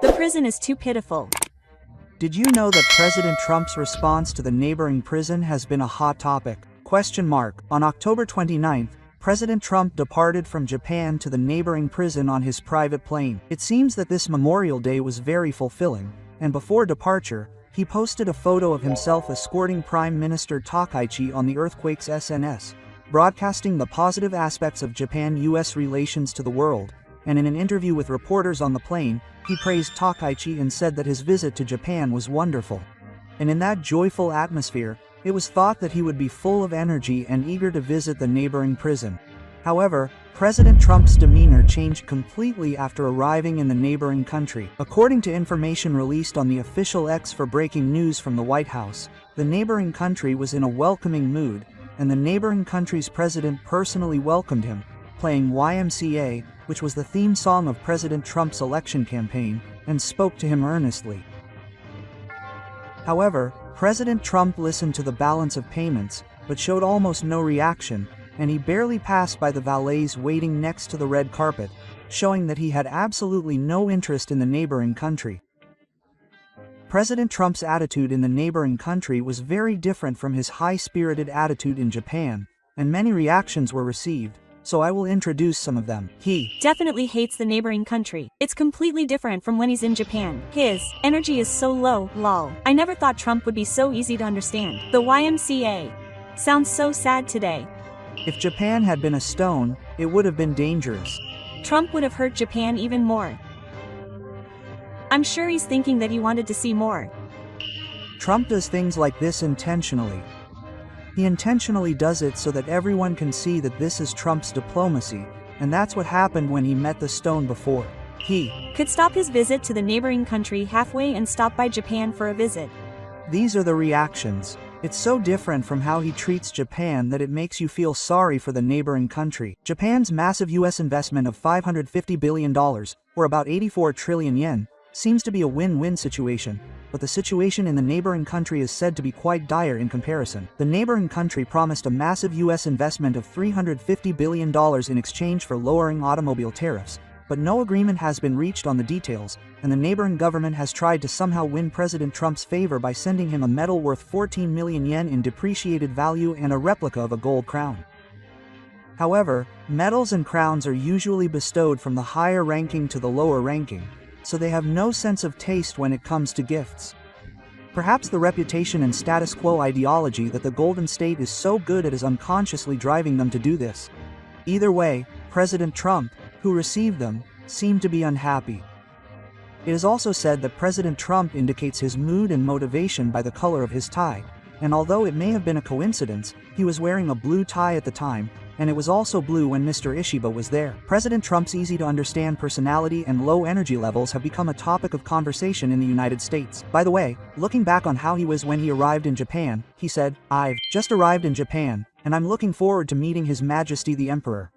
The prison is too pitiful. Did you know that President Trump's response to the neighboring prison has been a hot topic? On October 29th, President Trump departed from Japan to the neighboring prison on his private plane. It seems that this Memorial Day was very fulfilling, and before departure, he posted a photo of himself escorting Prime Minister Takaichi on the earthquake's SNS, broadcasting the positive aspects of Japan-US relations to the world, and in an interview with reporters on the plane, he praised Takaichi and said that his visit to Japan was wonderful. And in that joyful atmosphere, it was thought that he would be full of energy and eager to visit the neighboring prison. However, President Trump's demeanor changed completely after arriving in the neighboring country. According to information released on the official X for breaking news from the White House, the neighboring country was in a welcoming mood, and the neighboring country's president personally welcomed him, playing YMCA, which was the theme song of President Trump's election campaign, and spoke to him earnestly. However, President Trump listened to the balance of payments, but showed almost no reaction, and he barely passed by the valets waiting next to the red carpet, showing that he had absolutely no interest in the neighboring country. President Trump's attitude in the neighboring country was very different from his high-spirited attitude in Japan, and many reactions were received, so I will introduce some of them. He definitely hates the neighboring country. It's completely different from when he's in Japan. His energy is so low, lol. I never thought Trump would be so easy to understand. The YMCA sounds so sad today. If Japan had been a stone, it would have been dangerous. Trump would have hurt Japan even more. I'm sure he's thinking that he wanted to see more. Trump does things like this intentionally. He intentionally does it so that everyone can see that this is Trump's diplomacy, and that's what happened when he met the stone before. He could stop his visit to the neighboring country halfway and stop by Japan for a visit. These are the reactions. It's so different from how he treats Japan that it makes you feel sorry for the neighboring country. Japan's massive US investment of $550 billion, or about 84 trillion yen, seems to be a win-win situation, but the situation in the neighboring country is said to be quite dire in comparison. The neighboring country promised a massive US investment of $350 billion in exchange for lowering automobile tariffs, but no agreement has been reached on the details, and the neighboring government has tried to somehow win President Trump's favor by sending him a medal worth 14 million yen in depreciated value and a replica of a gold crown. However, medals and crowns are usually bestowed from the higher ranking to the lower ranking, so they have no sense of taste when it comes to gifts. Perhaps the reputation and status quo ideology that the Golden State is so good at is unconsciously driving them to do this. Either way, President Trump, who received them, seemed to be unhappy. It is also said that President Trump indicates his mood and motivation by the color of his tie, and although it may have been a coincidence, he was wearing a blue tie at the time, and it was also blue when Mr. Ishiba was there. President Trump's easy-to-understand personality and low energy levels have become a topic of conversation in the United States. By the way, looking back on how he was when he arrived in Japan, he said, "I've just arrived in Japan, and I'm looking forward to meeting His Majesty the Emperor."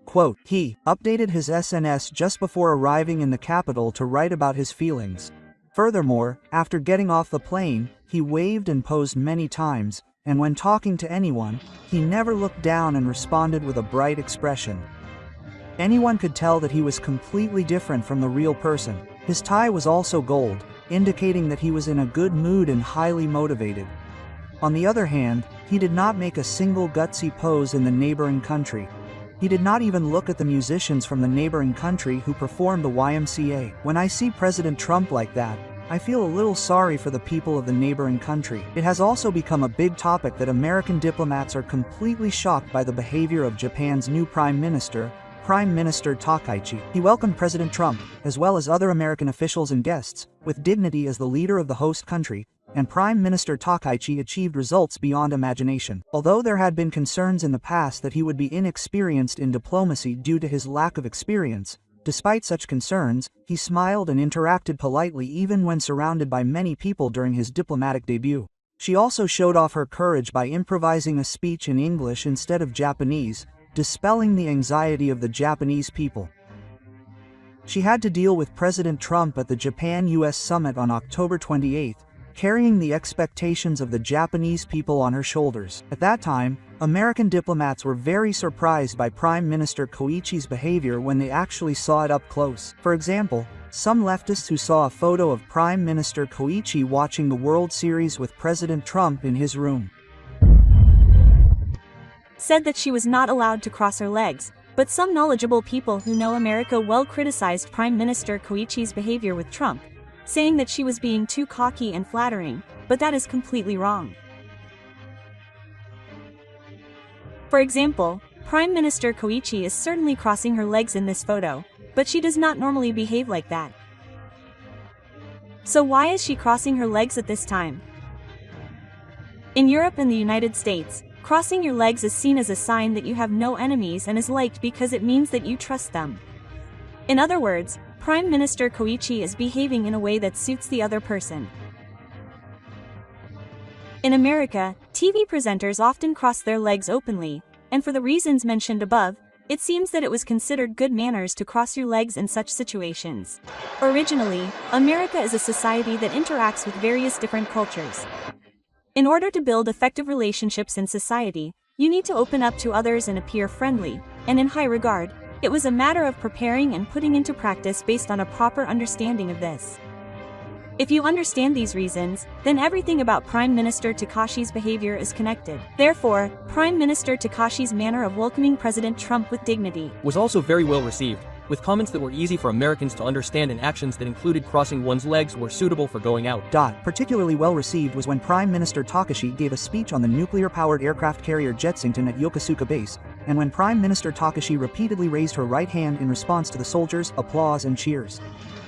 Quote, he updated his SNS just before arriving in the capital to write about his feelings. Furthermore, after getting off the plane, he waved and posed many times, and when talking to anyone, he never looked down and responded with a bright expression. Anyone could tell that he was completely different from the real person. His tie was also gold, indicating that he was in a good mood and highly motivated. On the other hand, he did not make a single gutsy pose in the neighboring country. He did not even look at the musicians from the neighboring country who performed the YMCA. When I see President Trump like that, I feel a little sorry for the people of the neighboring country. It has also become a big topic that American diplomats are completely shocked by the behavior of Japan's new Prime Minister Takaichi. He welcomed President Trump, as well as other American officials and guests, with dignity as the leader of the host country, and Prime Minister Takaichi achieved results beyond imagination. Although there had been concerns in the past that he would be inexperienced in diplomacy due to his lack of experience, despite such concerns, he smiled and interacted politely even when surrounded by many people during his diplomatic debut. She also showed off her courage by improvising a speech in English instead of Japanese, dispelling the anxiety of the Japanese people. She had to deal with President Trump at the Japan-US summit on October 28, carrying the expectations of the Japanese people on her shoulders. At that time, American diplomats were very surprised by Prime Minister Koichi's behavior when they actually saw it up close. For example, Some leftists who saw a photo of Prime Minister Koichi watching the World Series with President Trump in his room said that she was not allowed to cross her legs, but some knowledgeable people who know America well criticized Prime Minister Koichi's behavior with Trump, saying that she was being too cocky and flattering, but that is completely wrong. For example, Prime Minister Koichi is certainly crossing her legs in this photo, but she does not normally behave like that. So why is she crossing her legs at this time? In Europe and the United States, crossing your legs is seen as a sign that you have no enemies and is liked because it means that you trust them. In other words, Prime Minister Koichi is behaving in a way that suits the other person. In America, TV presenters often cross their legs openly, and for the reasons mentioned above, it seems that it was considered good manners to cross your legs in such situations. Originally, America is a society that interacts with various different cultures. In order to build effective relationships in society, you need to open up to others and appear friendly, and in high regard. It was a matter of preparing and putting into practice based on a proper understanding of this. If you understand these reasons, then everything about Prime Minister Takashi's behavior is connected. Therefore, Prime Minister Takashi's manner of welcoming President Trump with dignity was also very well received, with comments that were easy for Americans to understand and actions that included crossing one's legs were suitable for going out. Particularly well received was when Prime Minister Takashi gave a speech on the nuclear-powered aircraft carrier Jetsington at Yokosuka Base, and when Prime Minister Takashi repeatedly raised her right hand in response to the soldiers' applause and cheers.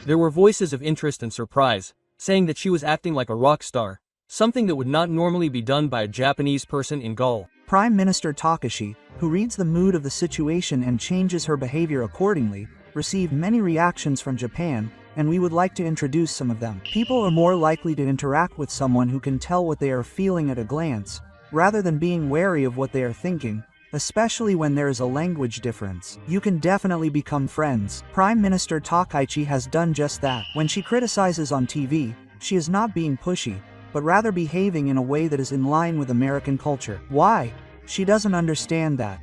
There were voices of interest and surprise, saying that she was acting like a rock star, something that would not normally be done by a Japanese person in Gaul. Prime Minister Takashi, who reads the mood of the situation and changes her behavior accordingly, received many reactions from Japan, and we would like to introduce some of them. People are more likely to interact with someone who can tell what they are feeling at a glance, rather than being wary of what they are thinking, especially when there is a language difference. You can definitely become friends. Prime Minister Takaichi has done just that. When she criticizes on TV, she is not being pushy, but rather behaving in a way that is in line with American culture. Why? She doesn't understand that.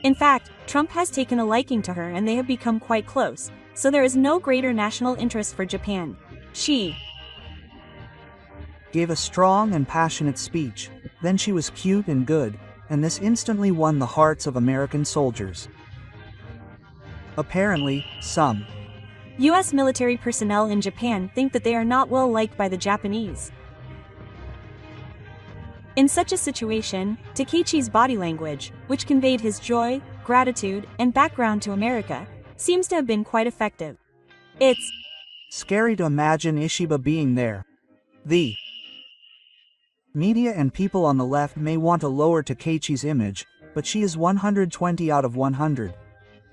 In fact, Trump has taken a liking to her and they have become quite close, so there is no greater national interest for Japan. She gave a strong and passionate speech, then she was cute and good, and this instantly won the hearts of American soldiers. Apparently, some U.S. military personnel in Japan think that they are not well liked by the Japanese. In such a situation, Takechi's body language, which conveyed his joy, gratitude, and background to America, seems to have been quite effective. It's scary to imagine Ishiba being there. The media and people on the left may want to lower Takechi's image, but she is 120 out of 100.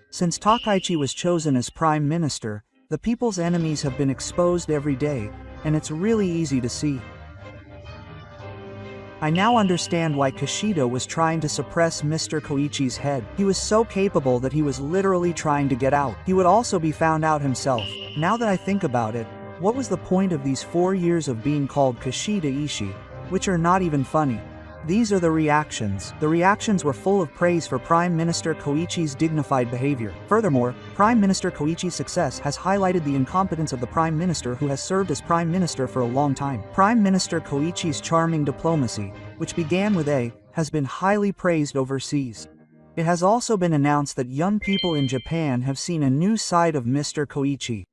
Since Takaichi was chosen as Prime Minister, the people's enemies have been exposed every day, and it's really easy to see. I now understand why Kishido was trying to suppress Mr. Koichi's head. He was so capable that he was literally trying to get out. He would also be found out himself. Now that I think about it, what was the point of these 4 years of being called Kishida Ishi, which are not even funny? These are the reactions. The reactions were full of praise for Prime Minister Koichi's dignified behavior. Furthermore, Prime Minister Koichi's success has highlighted the incompetence of the Prime Minister who has served as Prime Minister for a long time. Prime Minister Koichi's charming diplomacy, which began with A, has been highly praised overseas. It has also been announced that young people in Japan have seen a new side of Mr. Koichi.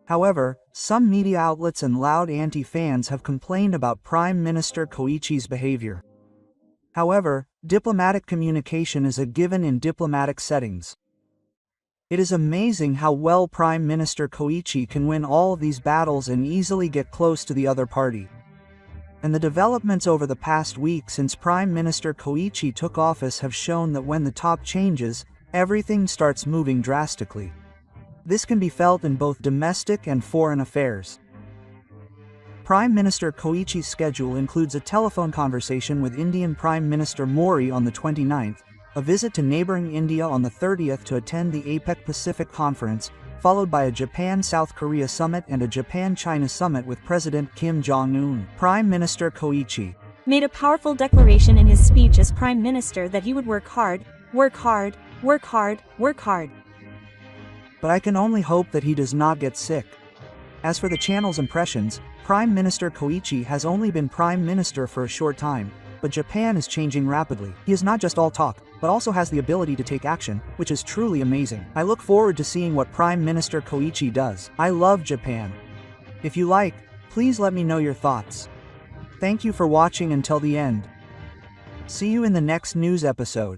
However, some media outlets and loud anti-fans have complained about Prime Minister Koichi's behavior. However, diplomatic communication is a given in diplomatic settings. It is amazing how well Prime Minister Koichi can win all of these battles and easily get close to the other party. And the developments over the past week since Prime Minister Koichi took office have shown that when the top changes, everything starts moving drastically. This can be felt in both domestic and foreign affairs. Prime Minister Koichi's schedule includes a telephone conversation with Indian Prime Minister Modi on the 29th, a visit to neighboring India on the 30th to attend the APEC Pacific Conference, followed by a Japan-South Korea summit and a Japan-China summit with President Kim Jong-un. Prime Minister Koichi made a powerful declaration in his speech as Prime Minister that he would work hard, work hard, work hard, work hard. but I can only hope that he does not get sick. As for the channel's impressions, Prime Minister Koichi has only been Prime Minister for a short time, but Japan is changing rapidly. He is not just all talk, but also has the ability to take action, which is truly amazing. I look forward to seeing what Prime Minister Koichi does. I love Japan. If you like, please let me know your thoughts. Thank you for watching until the end. See you in the next news episode.